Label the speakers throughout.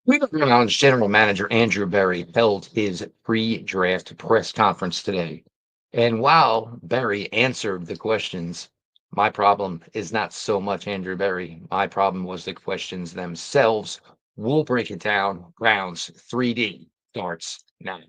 Speaker 1: Cleveland Browns general manager Andrew Berry held his pre-draft press conference today. And while Berry answered the questions, my problem is not so much Andrew Berry. My problem was the questions themselves. We'll break it down. Browns 3D starts now.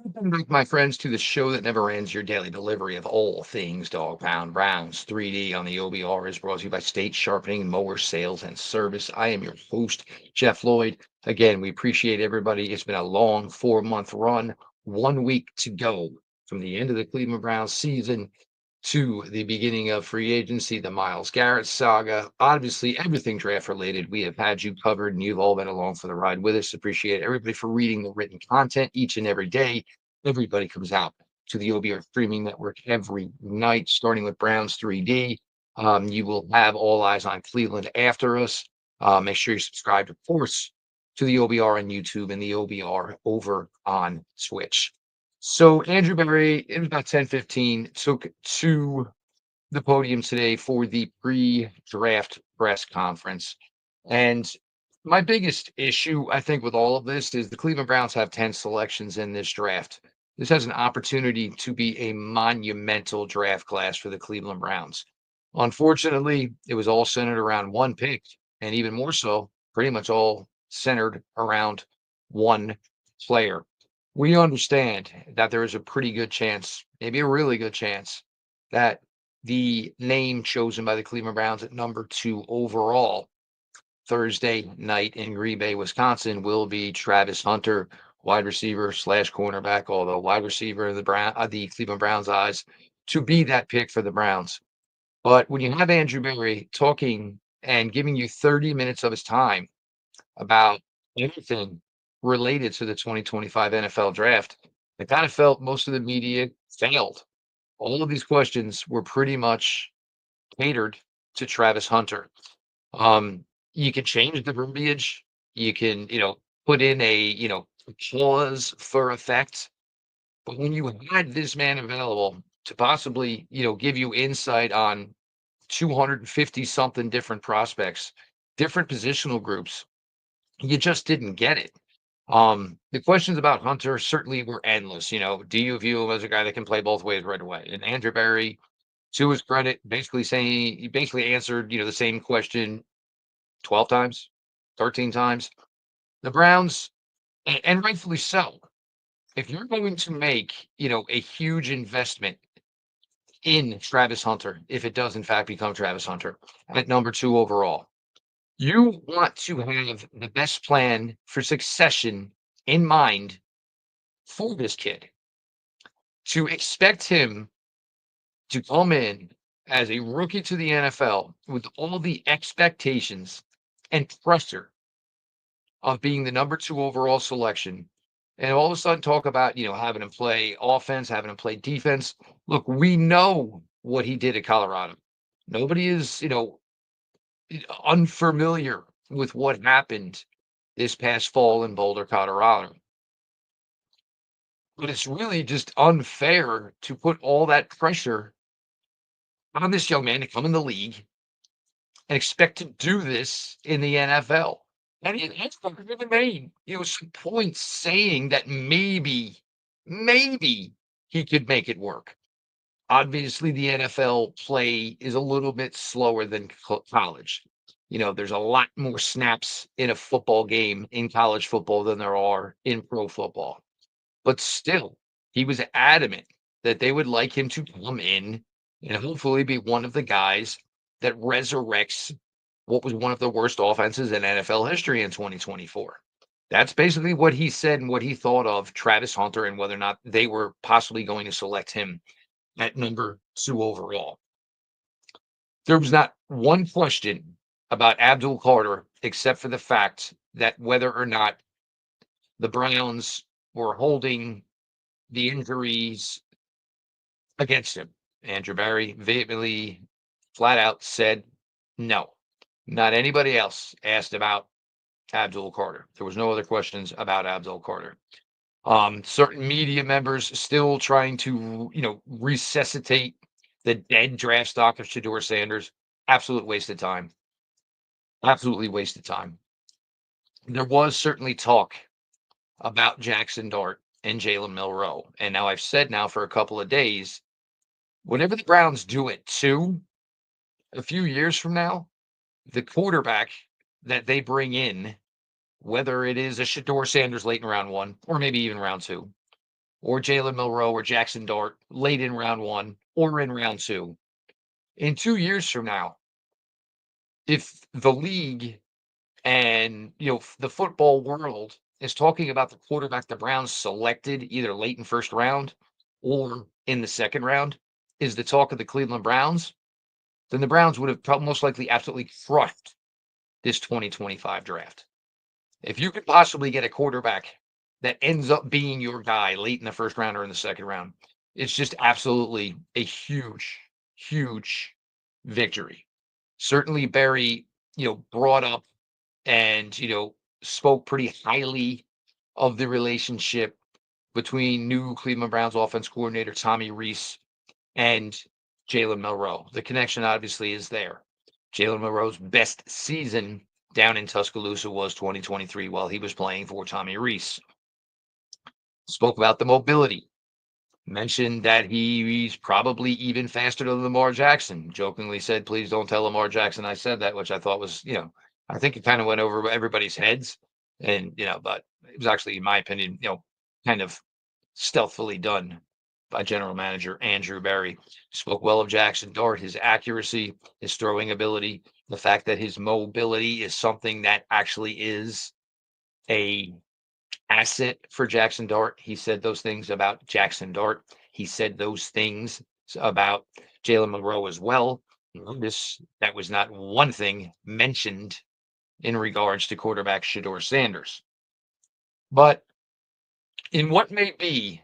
Speaker 1: Welcome back, my friends, to the show that never ends. Your daily delivery of all things Dog Pound Browns 3D on the OBR is brought to you by State Sharpening Mower Sales and Service. I am your host, Jeff Lloyd. Again, we appreciate everybody. It's been a long 4-month run, 1 week to go from the end of the Cleveland Browns season to the beginning of free agency, the Myles Garrett saga. Obviously, everything draft related. We have had you covered, and you've all been along for the ride with us. Appreciate everybody for reading the written content each and every day. Everybody comes out to the OBR streaming network every night, starting with Browns 3D. You will have all eyes on Cleveland after us. Make sure you subscribe, of course, to the OBR on YouTube and the OBR over on Twitch. So Andrew Berry, it was about 10:15, took to the podium today for the pre-draft press conference. And my biggest issue, I think, with all of this is the Cleveland Browns have 10 selections in this draft. This has an opportunity to be a monumental draft class for the Cleveland Browns. Unfortunately, it was all centered around one pick, and even more so, pretty much all centered around one player. We understand that there is a pretty good chance, maybe a really good chance, that the name chosen by the Cleveland Browns at number 2 overall Thursday night in Green Bay, Wisconsin, will be Travis Hunter, wide receiver slash cornerback, although wide receiver in the Cleveland Browns' eyes, to be that pick for the Browns. But when you have Andrew Berry talking and giving you 30 minutes of his time about anything related to the 2025 NFL draft, I kind of felt most of the media failed. All of these questions were pretty much catered to Travis Hunter. You can change the verbiage. You can, put in a clause for effect. But when you had this man available to possibly, give you insight on 250 something different prospects, different positional groups, you just didn't get it. The questions about Hunter certainly were endless. Do you view him as a guy that can play both ways right away? And Andrew Berry, to his credit, basically saying he basically answered, the same question 12 times, 13 times. The Browns, and rightfully so, if you're going to make, a huge investment in Travis Hunter, if it does in fact become Travis Hunter at number 2 overall, you want to have the best plan for succession in mind for this kid. To expect him to come in as a rookie to the NFL with all the expectations and pressure of being the number 2 overall selection, and all of a sudden talk about, having him play offense, having him play defense. Look, we know what he did at Colorado. Nobody is, unfamiliar with what happened this past fall in Boulder, Colorado. But it's really just unfair to put all that pressure on this young man to come in the league and expect to do this in the NFL. And he has even made, some points saying that maybe he could make it work. Obviously, the NFL play is a little bit slower than college. There's a lot more snaps in a football game in college football than there are in pro football. But still, he was adamant that they would like him to come in and hopefully be one of the guys that resurrects what was one of the worst offenses in NFL history in 2024. That's basically what he said and what he thought of Travis Hunter and whether or not they were possibly going to select him at number 2 overall. There was not one question about Abdul Carter except for the fact that whether or not the Browns were holding the injuries against him. Andrew Berry vehemently, flat out said no. Not anybody else asked about Abdul Carter. There was no other questions about Abdul Carter. Certain media members still trying to, resuscitate the dead draft stock of Shador Sanders. Absolute waste of time. Absolutely waste of time. There was certainly talk about Jackson Dart and Jalen Milroe. And now I've said now for a couple of days, whenever the Browns do it too, a few years from now, the quarterback that they bring in, whether it is a Shador Sanders late in round one, or maybe even round two, or Jalen Milroe or Jackson Dart late in round one or in round two, in 2 years from now, if the league and the football world is talking about the quarterback the Browns selected either late in first round or in the second round is the talk of the Cleveland Browns, then the Browns would have most likely absolutely crushed this 2025 draft. If you could possibly get a quarterback that ends up being your guy late in the first round or in the second round, it's just absolutely a huge, huge victory. Certainly Barry, brought up and, spoke pretty highly of the relationship between new Cleveland Browns offense coordinator Tommy Rees and Jalen Milroe. The connection obviously is there. Jalen Milroe's best season down in Tuscaloosa was 2023 while he was playing for Tommy Rees. Spoke about the mobility. Mentioned that he's probably even faster than Lamar Jackson. Jokingly said, please don't tell Lamar Jackson I said that, which I thought was, I think it kind of went over everybody's heads. And, but it was actually, in my opinion, kind of stealthily done by general manager Andrew Berry. Spoke well of Jackson Dart, his accuracy, his throwing ability, the fact that his mobility is something that actually is a asset for Jackson Dart. He said those things about Jackson Dart. He said those things about Jalen Milroe as well. Notice that was not one thing mentioned in regards to quarterback Shador Sanders. But in what may be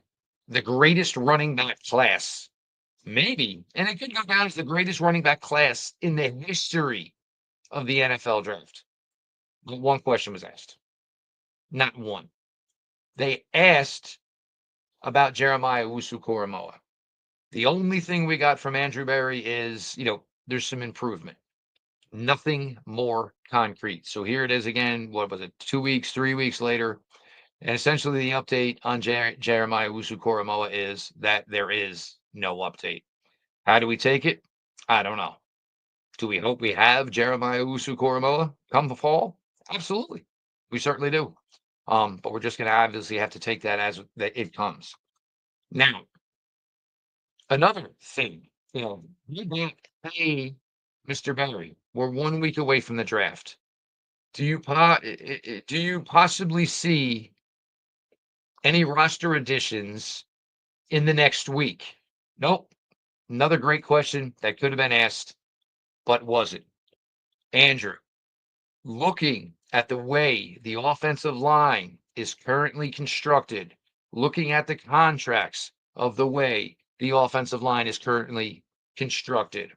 Speaker 1: the greatest running back class, maybe, and it could go down as the greatest running back class in the history of the NFL draft, but one question was asked. Not one. They asked about Jeremiah Owusu-Koramoah. The only thing we got from Andrew Berry is, there's some improvement. Nothing more concrete. So here it is again. What was it? 2 weeks, 3 weeks later. And essentially the update on Jeremiah Owusu-Koramoah is that there is no update. How do we take it? I don't know. Do we hope we have Jeremiah Owusu-Koramoah come the fall? Absolutely. We certainly do. But we're just going to obviously have to take that as it comes. Now, another thing, we got, hey, Mr. Berry, we're 1 week away from the draft. Do you possibly see any roster additions in the next week? Nope. Another great question that could have been asked, but wasn't. Andrew, looking at the way the offensive line is currently constructed, looking at the contracts of the way the offensive line is currently constructed,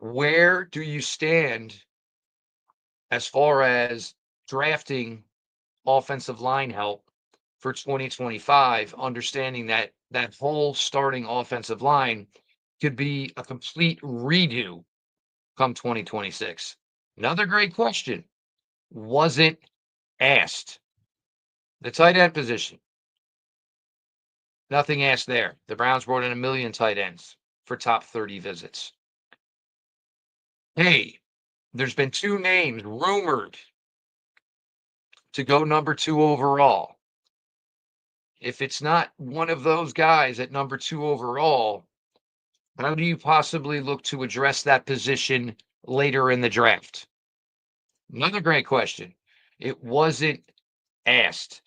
Speaker 1: where do you stand as far as drafting offensive line help for 2025, understanding that that whole starting offensive line could be a complete redo come 2026? Another great question wasn't asked. The tight end position, nothing asked there. The Browns brought in 1 million tight ends for top 30 visits. Hey, there's been 2 names rumored to go number 2 overall. If it's not one of those guys at number 2 overall, how do you possibly look to address that position later in the draft? Another great question. It wasn't asked.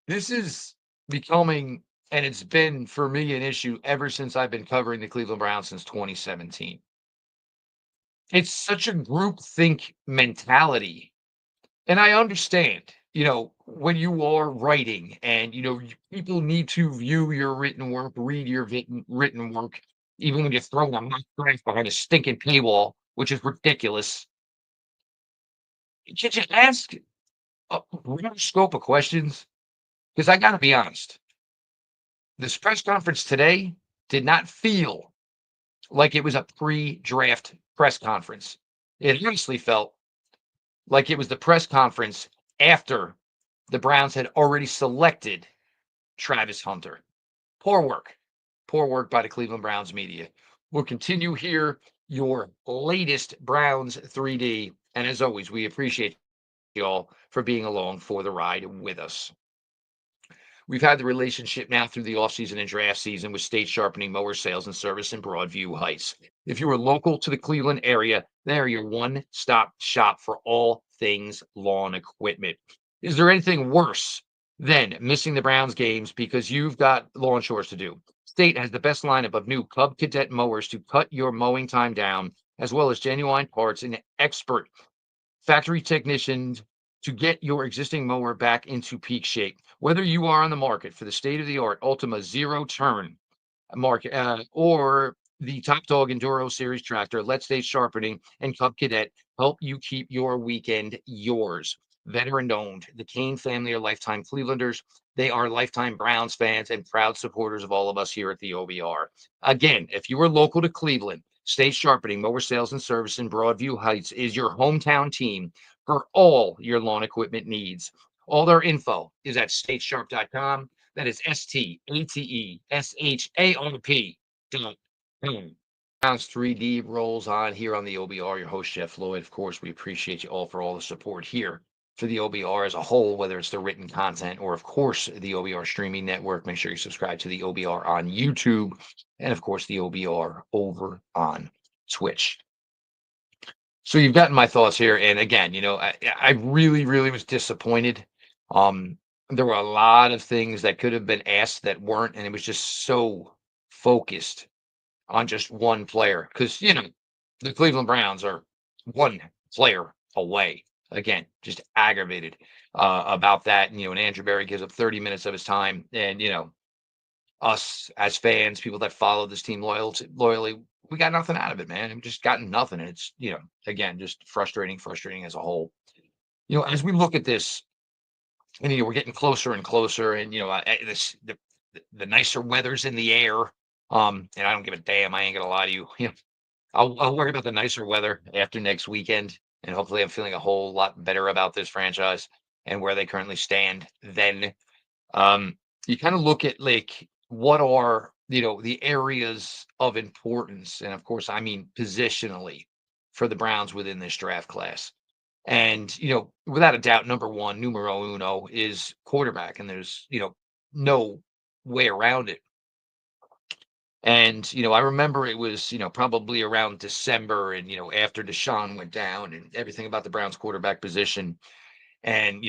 Speaker 1: This is becoming, and it's been for me, an issue ever since I've been covering the Cleveland Browns since 2017. It's such a groupthink mentality. And I understand, when you are writing and, people need to view your written work, read your written work, even when you're throwing a mock draft behind a stinking paywall, which is ridiculous. Should you ask a broader scope of questions? Because I got to be honest, This press conference today did not feel like it was a pre-draft press conference. It honestly felt like it was the press conference after the Browns had already selected Travis Hunter. Poor work. Poor work by the Cleveland Browns media. We'll continue here your latest Browns 3D. And as always, we appreciate you all for being along for the ride with us. We've had the relationship now through the offseason and draft season with State Sharpening Mower Sales and Service in Broadview Heights. If you are local to the Cleveland area, they are your one-stop shop for all things lawn equipment. Is there anything worse than missing the Browns games because you've got lawn chores to do? State has the best lineup of new Cub Cadet mowers to cut your mowing time down, as well as genuine parts and expert factory technicians to get your existing mower back into peak shape. Whether you are on the market for the state-of-the-art Ultima Zero Turn market or the Top Dog Enduro Series tractor, Let's Stay Sharpening and Cub Cadet help you keep your weekend yours. Veteran owned, the Kane family are lifetime Clevelanders. They are lifetime Browns fans and proud supporters of all of us here at the OBR. Again, if you are local to Cleveland, State Sharpening Mower Sales and Service in Broadview Heights is your hometown team for all your lawn equipment needs. All their info is at statesharp.com. That is STATESHARP.com. Browns 3D rolls on here on the OBR. Your host, Jeff Lloyd. Of course, we appreciate you all for all the support here for the OBR as a whole, whether it's the written content or, of course, the OBR streaming network. Make sure you subscribe to the OBR on YouTube and, of course, the OBR over on Twitch. So you've gotten my thoughts here. And again, I really, really was disappointed. There were a lot of things that could have been asked that weren't, and it was just so focused on just one player. Because, the Cleveland Browns are one player away. Again, just aggravated about that. And Andrew Berry gives up 30 minutes of his time. And, us as fans, people that follow this team loyally, we got nothing out of it, man. We've just gotten nothing. And it's, again, just frustrating as a whole. As we look at this, and we're getting closer and closer, and the nicer weather's in the air. And I don't give a damn. I ain't gonna lie to you. I'll worry about the nicer weather after next weekend, and hopefully I'm feeling a whole lot better about this franchise and where they currently stand. Then you kind of look at like what are the areas of importance, and of course I mean positionally for the Browns within this draft class. And without a doubt, number one, numero uno, is quarterback, and there's no way around it. And I remember it was probably around December, and after Deshaun went down, and everything about the Browns quarterback position, and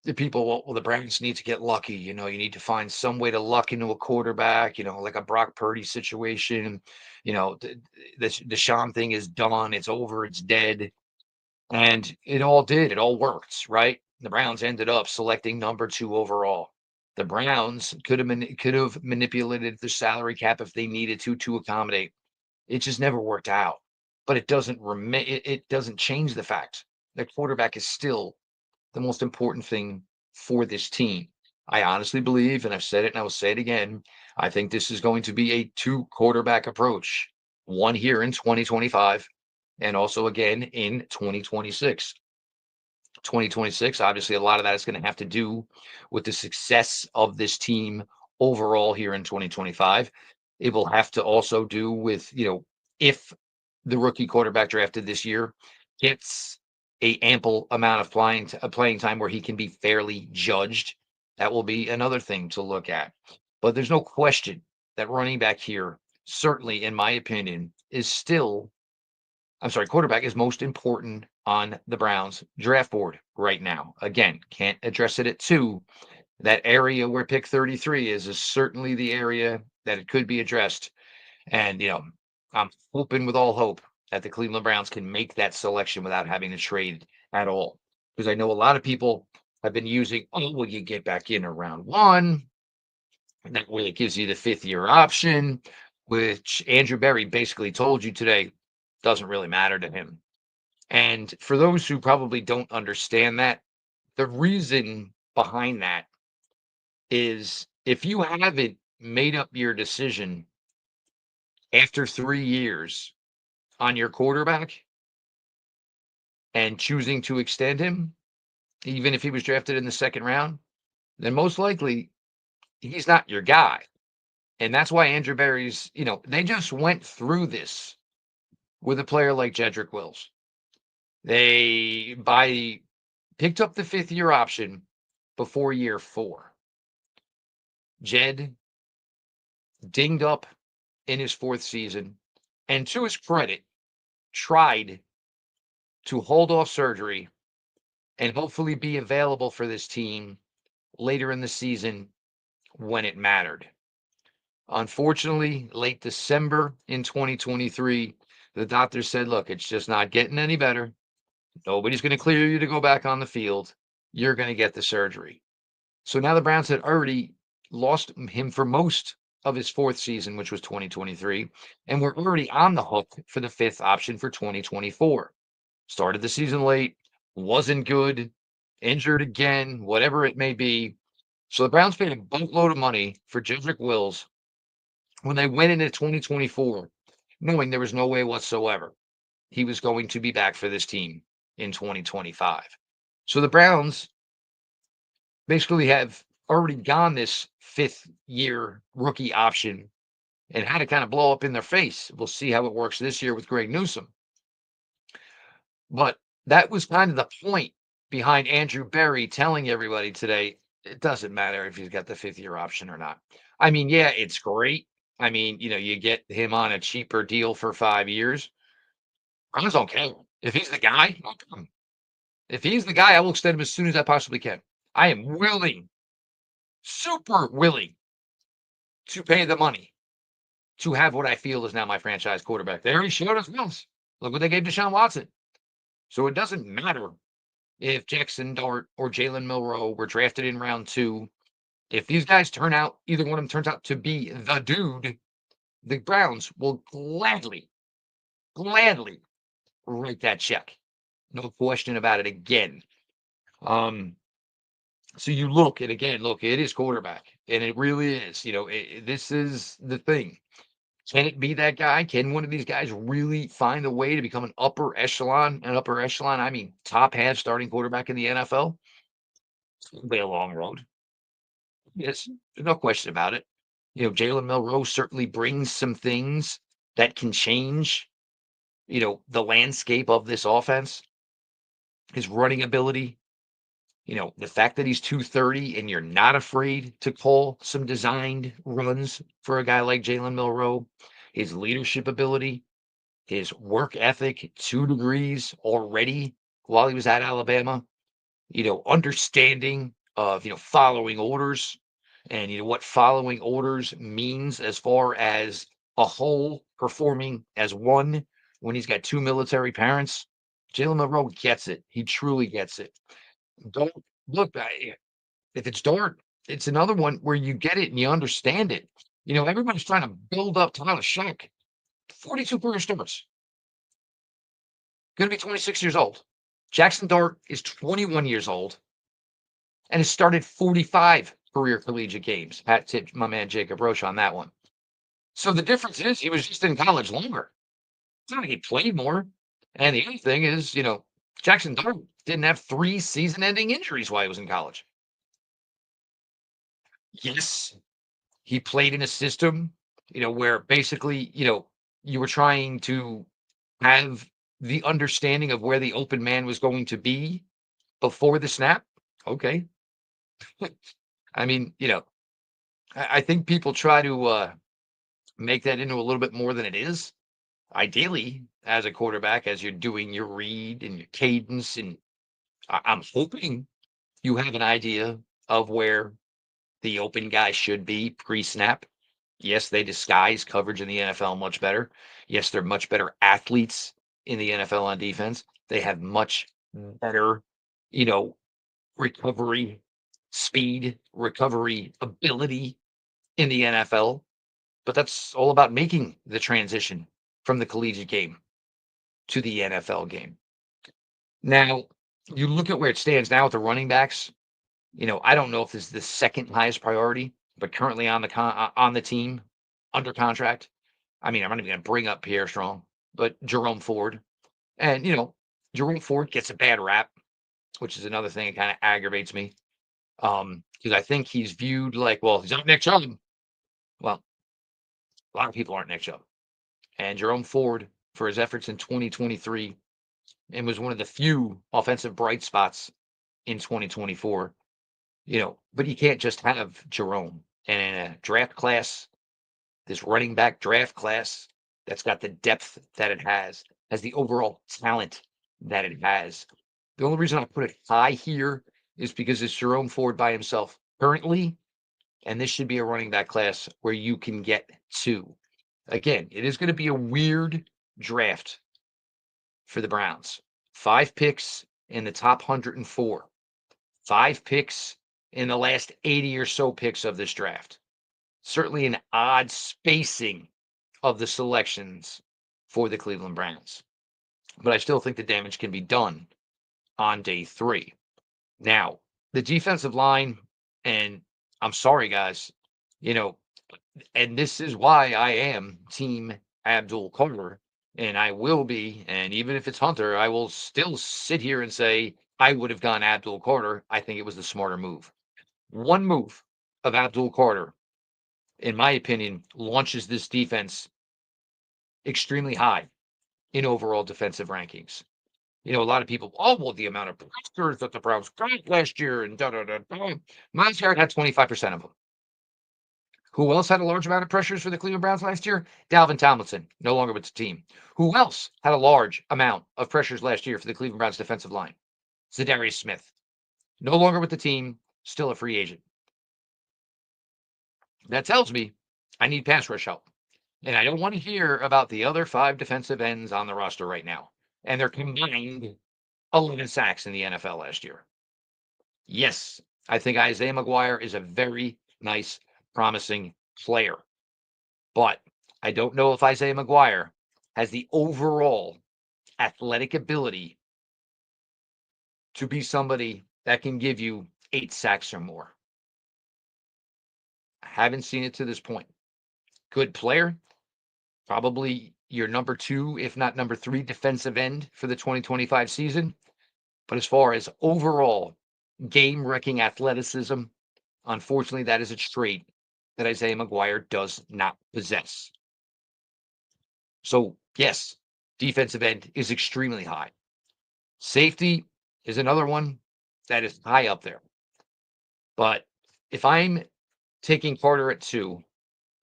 Speaker 1: the people, well, the Browns need to get lucky. You need to find some way to luck into a quarterback. Like a Brock Purdy situation. The Deshaun thing is done. It's over. It's dead. And it all worked, right? The Browns ended up selecting number 2 overall. The Browns could have manipulated the salary cap if they needed to accommodate. It just never worked out. But it doesn't change the fact that quarterback is still the most important thing for this team. I honestly believe, and I've said it and I will say it again, I think this is going to be a 2 quarterback approach. One here in 2025 and also again in 2026. 2026, obviously, a lot of that is going to have to do with the success of this team overall here in 2025. It will have to also do with, if the rookie quarterback drafted this year gets a ample amount of playing time where he can be fairly judged. That will be another thing to look at. But there's no question that running back here, certainly in my opinion, quarterback is most important on the Browns draft board right now. Again, can't address it at 2. That area where pick 33 is certainly the area that it could be addressed. And, I'm hoping with all hope that the Cleveland Browns can make that selection without having to trade at all. Because I know a lot of people have been using, you get back in around 1. And that way it gives you the 5th-year option, which Andrew Berry basically told you today doesn't really matter to him. And for those who probably don't understand that, the reason behind that is if you haven't made up your decision after 3 years on your quarterback and choosing to extend him, even if he was drafted in the second round, then most likely he's not your guy. And that's why Andrew Berry's, they just went through this with a player like Jedrick Wills. They picked up the 5th-year option before year 4. Jed dinged up in his 4th season, and to his credit, tried to hold off surgery and hopefully be available for this team later in the season when it mattered. Unfortunately, late December in 2023, the doctor said, look, it's just not getting any better. Nobody's going to clear you to go back on the field. You're going to get the surgery. So now the Browns had already lost him for most of his 4th season, which was 2023, and we're already on the hook for the 5th option for 2024. Started the season late, wasn't good, injured again, whatever it may be. So the Browns paid a boatload of money for Jedrick Wills when they went into 2024, knowing there was no way whatsoever he was going to be back for this team in 2025. So the Browns basically have already gone this 5th-year rookie option and had it kind of blow up in their face. We'll see how it works this year with Greg Newsome. But that was kind of the point behind Andrew Berry telling everybody today, it doesn't matter if he's got the 5th-year option or not. I mean, yeah, it's great. I mean, you get him on a cheaper deal for 5 years. Browns don't care. If he's the guy, I'll come. If he's the guy, I will extend him as soon as I possibly can. I am willing, super willing, to pay the money to have what I feel is now my franchise quarterback. They already showed us once. Look what they gave Deshaun Watson. So it doesn't matter if Jackson Dart or Jalen Milroe were drafted in round 2. If these guys turn out, either one of them turns out to be the dude, the Browns will gladly write that check. No question about it again. So you look, and again, look, it is quarterback, and it really is. This is the thing. Can it be that guy? Can one of these guys really find a way to become an upper echelon? I mean, top half starting quarterback in the NFL? It's going to be a long road. Yes, there's no question about it. Jalen Milroe certainly brings some things that can change, the landscape of this offense. His running ability, the fact that he's 230 and you're not afraid to call some designed runs for a guy like Jalen Milroe, his leadership ability, his work ethic, 2 degrees already while he was at Alabama, understanding of, following orders and, what following orders means as far as a whole performing as one when he's got 2 military parents. Jalen Milroe gets it. He truly gets it. Don't look, if it's Dart, it's another one where you get it and you understand it. Everybody's trying to build up Tyler Shack. 42 career starts. Going to be 26 years old. Jackson Dart is 21 years old and has started 45 career collegiate games. Pat tipped my man Jacob Roche on that one. So the difference is he was just in college longer. It's not like he played more. And the other thing is, Jackson Dart didn't have 3 season-ending injuries while he was in college. Yes, he played in a system, where basically, you were trying to have the understanding of where the open man was going to be before the snap. Okay. I mean, I think people try to make that into a little bit more than it is. Ideally, as a quarterback, as you're doing your read and your cadence, and I'm hoping you have an idea of where the open guy should be pre-snap. Yes, they disguise coverage in the NFL much better. Yes, they're much better athletes in the NFL on defense. They have much better, recovery speed, recovery ability in the NFL. But that's all about making the transition from the collegiate game to the NFL game. Now, you look at where it stands now with the running backs. I don't know if this is the second highest priority but currently on the team under contract. I mean, I'm not even going to bring up Pierre Strong, but Jerome Ford, and Jerome Ford gets a bad rap, which is another thing that kind of aggravates me. Because I think he's viewed like, well, he's not Nick Chubb. Well, a lot of people aren't Nick Chubb, and Jerome Ford for his efforts in 2023 and was one of the few offensive bright spots in 2024. But you can't just have Jerome. And in a draft class, this running back draft class that's got the depth that it has the overall talent that it has. The only reason I put it high here is because it's Jerome Ford by himself currently, and this should be a running back class where you can get two. Again, it is going to be a weird draft for the Browns. 5 picks in the top 104. 5 picks in the last 80 or so picks of this draft. Certainly an odd spacing of the selections for the Cleveland Browns. But I still think the damage can be done on day 3. Now, the defensive line, and I'm sorry, guys, and this is why I am team Abdul Carter, and I will be, and even if it's Hunter, I will still sit here and say I would have gone Abdul Carter. I think it was the smarter move. One move of Abdul Carter, in my opinion, launches this defense extremely high in overall defensive rankings. A lot of people, oh, well, the amount of pressures that the Browns got last year and da. Miles Garrett had 25% of them. Who else had a large amount of pressures for the Cleveland Browns last year? Dalvin Tomlinson, no longer with the team. Who else had a large amount of pressures last year for the Cleveland Browns defensive line? Za'Darius Smith, no longer with the team, still a free agent. That tells me I need pass rush help. And I don't want to hear about the other 5 defensive ends on the roster right now. And they're combined 11 sacks in the NFL last year. Yes, I think Isaiah McGuire is a very nice, promising player. But I don't know if Isaiah McGuire has the overall athletic ability to be somebody that can give you 8 sacks or more. I haven't seen it to this point. Good player, probably your number 2, if not number 3 defensive end for the 2025 season. But as far as overall game-wrecking athleticism, unfortunately, that is a trait that Isaiah McGuire does not possess. So, yes, defensive end is extremely high. Safety is another one that is high up there. But if I'm taking Carter at 2,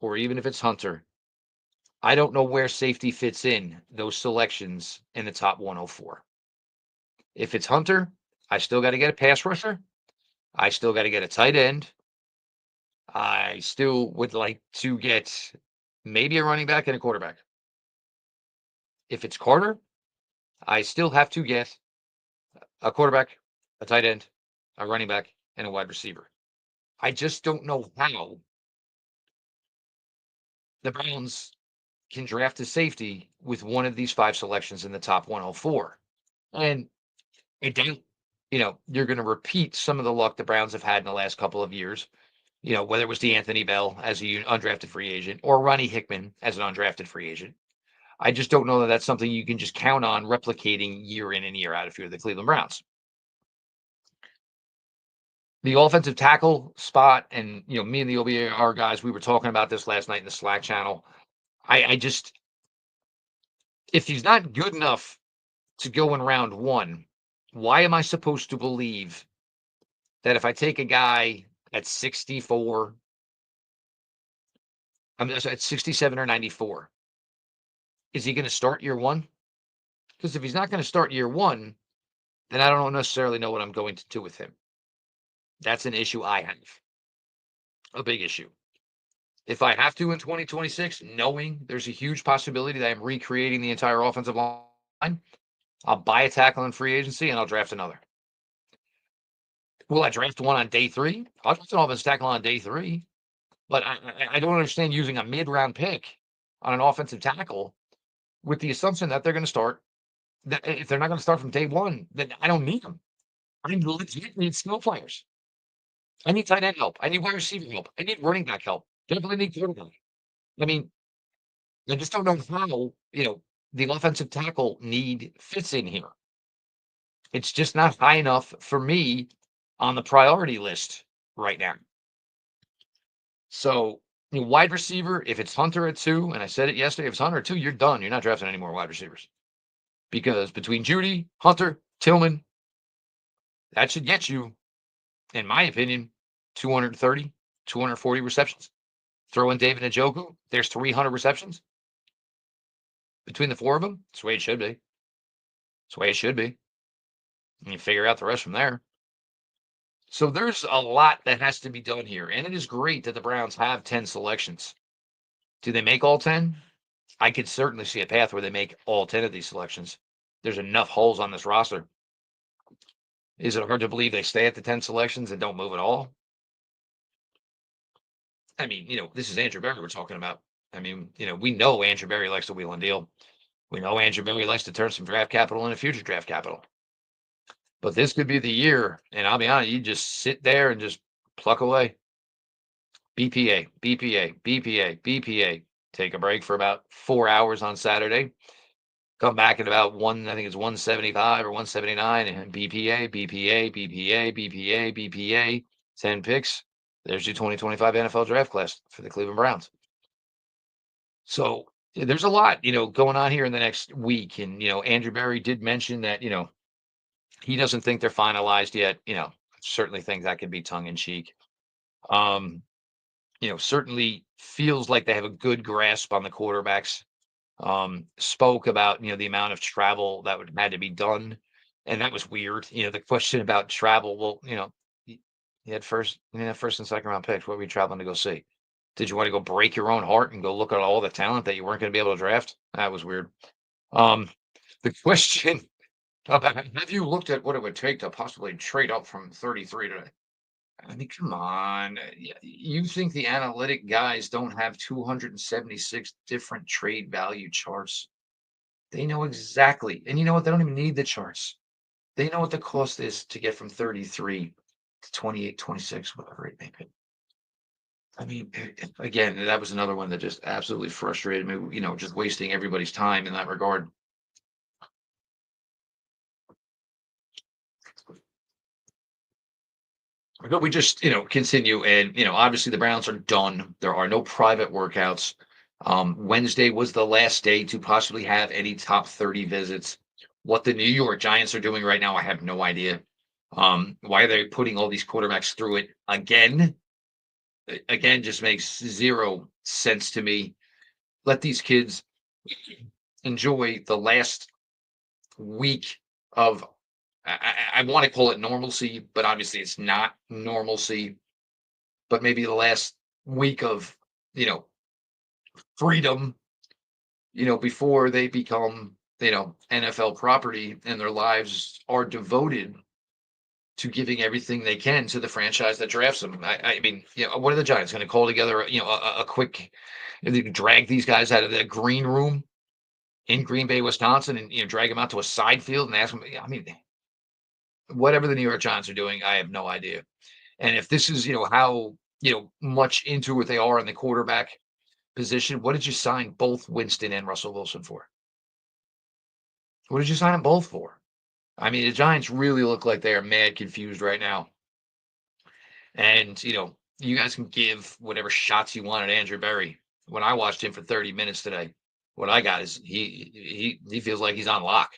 Speaker 1: or even if it's Hunter, I don't know where safety fits in those selections in the top 104. If it's Hunter, I still got to get a pass rusher. I still got to get a tight end. I still would like to get maybe a running back and a quarterback. If it's Carter, I still have to get a quarterback, a tight end, a running back, and a wide receiver. I just don't know how the Browns can draft a safety with one of these 5 selections in the top 104. And it don't, you're going to repeat some of the luck the Browns have had in the last couple of years, whether it was DeAnthony Bell as an undrafted free agent or Ronnie Hickman as an undrafted free agent. I just don't know that that's something you can just count on replicating year in and year out if you're the Cleveland Browns. The offensive tackle spot, and me and the OBR guys, we were talking about this last night in the Slack channel. I just, if he's not good enough to go in round 1, why am I supposed to believe that if I take a guy at 64, at 67 or 94, is he going to start year 1? Because if he's not going to start year 1, then I don't necessarily know what I'm going to do with him. That's an issue I have. A big issue. If I have to in 2026, knowing there's a huge possibility that I'm recreating the entire offensive line, I'll buy a tackle in free agency and I'll draft another. Will I draft one on day 3? I'll draft an offensive tackle on day 3. But I don't understand using a mid-round pick on an offensive tackle with the assumption that they're going to start. That if they're not going to start from day 1, then I don't need them. I legit need skill players. I need tight end help. I need wide receiver help. I need running back help. Definitely need quarterback. I mean, I just don't know how, the offensive tackle need fits in here. It's just not high enough for me on the priority list right now. So, wide receiver, if it's Hunter at 2, and I said it yesterday, if it's Hunter at 2, you're done. You're not drafting any more wide receivers. Because between Judy, Hunter, Tillman, that should get you, in my opinion, 230, 240 receptions. Throw in David Njoku, there's 300 receptions between the four of them. That's the way it should be. That's the way it should be. And you figure out the rest from there. So there's a lot that has to be done here. And it is great that the Browns have 10 selections. Do they make all 10? I could certainly see a path where they make all 10 of these selections. There's enough holes on this roster. Is it hard to believe they stay at the 10 selections and don't move at all? I mean, this is Andrew Berry we're talking about. I mean, we know Andrew Berry likes to wheel and deal. We know Andrew Berry likes to turn some draft capital into future draft capital. But this could be the year, and I'll be honest, you just sit there and just pluck away. BPA, BPA, BPA, BPA. Take a break for about 4 hours on Saturday. Come back at about I think it's 175 or 179, and BPA, BPA, BPA, BPA, BPA, 10 picks. There's your 2025 NFL draft class for the Cleveland Browns. So there's a lot, going on here in the next week. And, Andrew Berry did mention that, he doesn't think they're finalized yet. Certainly think that could be tongue in cheek. Certainly feels like they have a good grasp on the quarterbacks. Spoke about, the amount of travel that had to be done. And that was weird. The question about travel, well, you had first and second round picks. What were you traveling to go see? Did you want to go break your own heart and go look at all the talent that you weren't going to be able to draft? That was weird. The question about, have you looked at what it would take to possibly trade up from 33 to, I mean, come on. You think the analytic guys don't have 276 different trade value charts? They know exactly. And you know what? They don't even need the charts. They know what the cost is to get from 33 to 28, 26, whatever it may be. I mean, again, that was another one that just absolutely frustrated me, just wasting everybody's time in that regard. But we just, continue. And, obviously the Browns are done. There are no private workouts. Wednesday was the last day to possibly have any top 30 visits. What the New York Giants are doing right now, I have no idea. Why are they putting all these quarterbacks through it again? Again, just makes zero sense to me. Let these kids enjoy the last week of, I want to call it normalcy, but obviously it's not normalcy. But maybe the last week of, freedom, before they become, NFL property, and their lives are devoted to giving everything they can to the franchise that drafts them. I mean, what are the Giants going to call together, a quick, they can drag these guys out of the green room in Green Bay, Wisconsin, and, drag them out to a side field and ask them, I mean, whatever the New York Giants are doing, I have no idea. And if this is, how, much into it they are in the quarterback position, what did you sign both Winston and Russell Wilson for? What did you sign them both for? I mean, the Giants really look like they are mad confused right now. And, you guys can give whatever shots you want at Andrew Berry. When I watched him for 30 minutes today, what I got is he feels like he's on lock.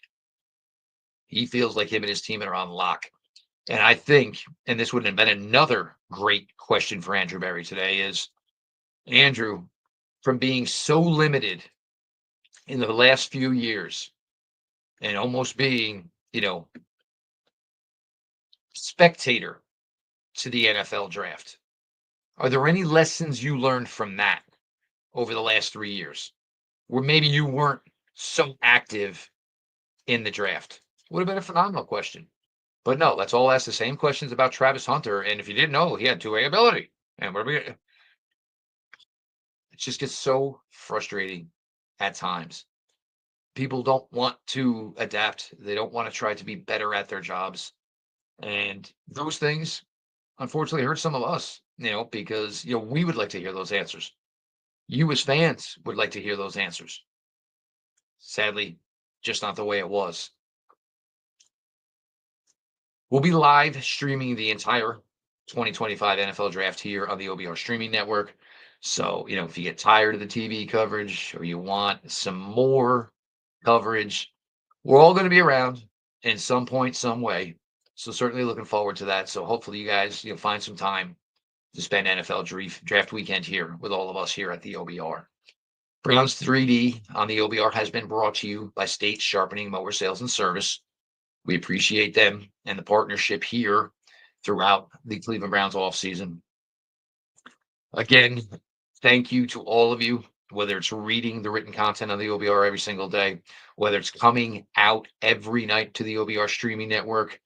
Speaker 1: He feels like him and his team are on lock. And I think, and this would have been another great question for Andrew Berry today, is Andrew, from being so limited in the last few years and almost being, spectator to the NFL draft, are there any lessons you learned from that over the last 3 years where maybe you weren't so active in the draft? Would have been a phenomenal question. But no, let's all ask the same questions about Travis Hunter. And if you didn't know, he had two-way ability. And what are we? It just gets so frustrating at times. People don't want to adapt. They don't want to try to be better at their jobs. And those things, unfortunately hurt some of us, because we would like to hear those answers. You as fans would like to hear those answers. Sadly, just not the way it was. We'll be live streaming the entire 2025 NFL draft here on the OBR streaming network. So, if you get tired of the TV coverage or you want some more coverage, we're all going to be around in some point, some way. So, certainly looking forward to that. So, hopefully, you guys, find some time to spend NFL draft weekend here with all of us here at the OBR. Browns 3D on the OBR has been brought to you by State Sharpening Mower Sales and Service. We appreciate them and the partnership here throughout the Cleveland Browns offseason. Again, thank you to all of you, whether it's reading the written content on the OBR every single day, whether it's coming out every night to the OBR streaming network,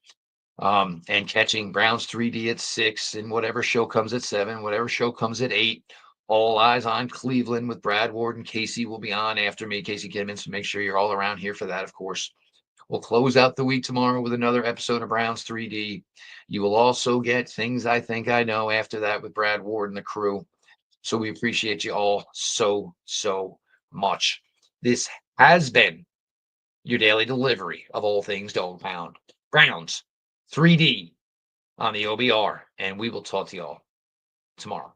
Speaker 1: and catching Browns 3D at 6 and whatever show comes at 7, whatever show comes at 8. All eyes on Cleveland with Brad Ward and Casey will be on after me, Casey Kimmons. So make sure you're all around here for that, of course. We'll close out the week tomorrow with another episode of Browns 3D. You will also get Things I Think I Know after that with Brad Ward and the crew. So we appreciate you all so, so much. This has been your daily delivery of all things Dog Pound. Browns 3D on the OBR, and we will talk to y'all tomorrow.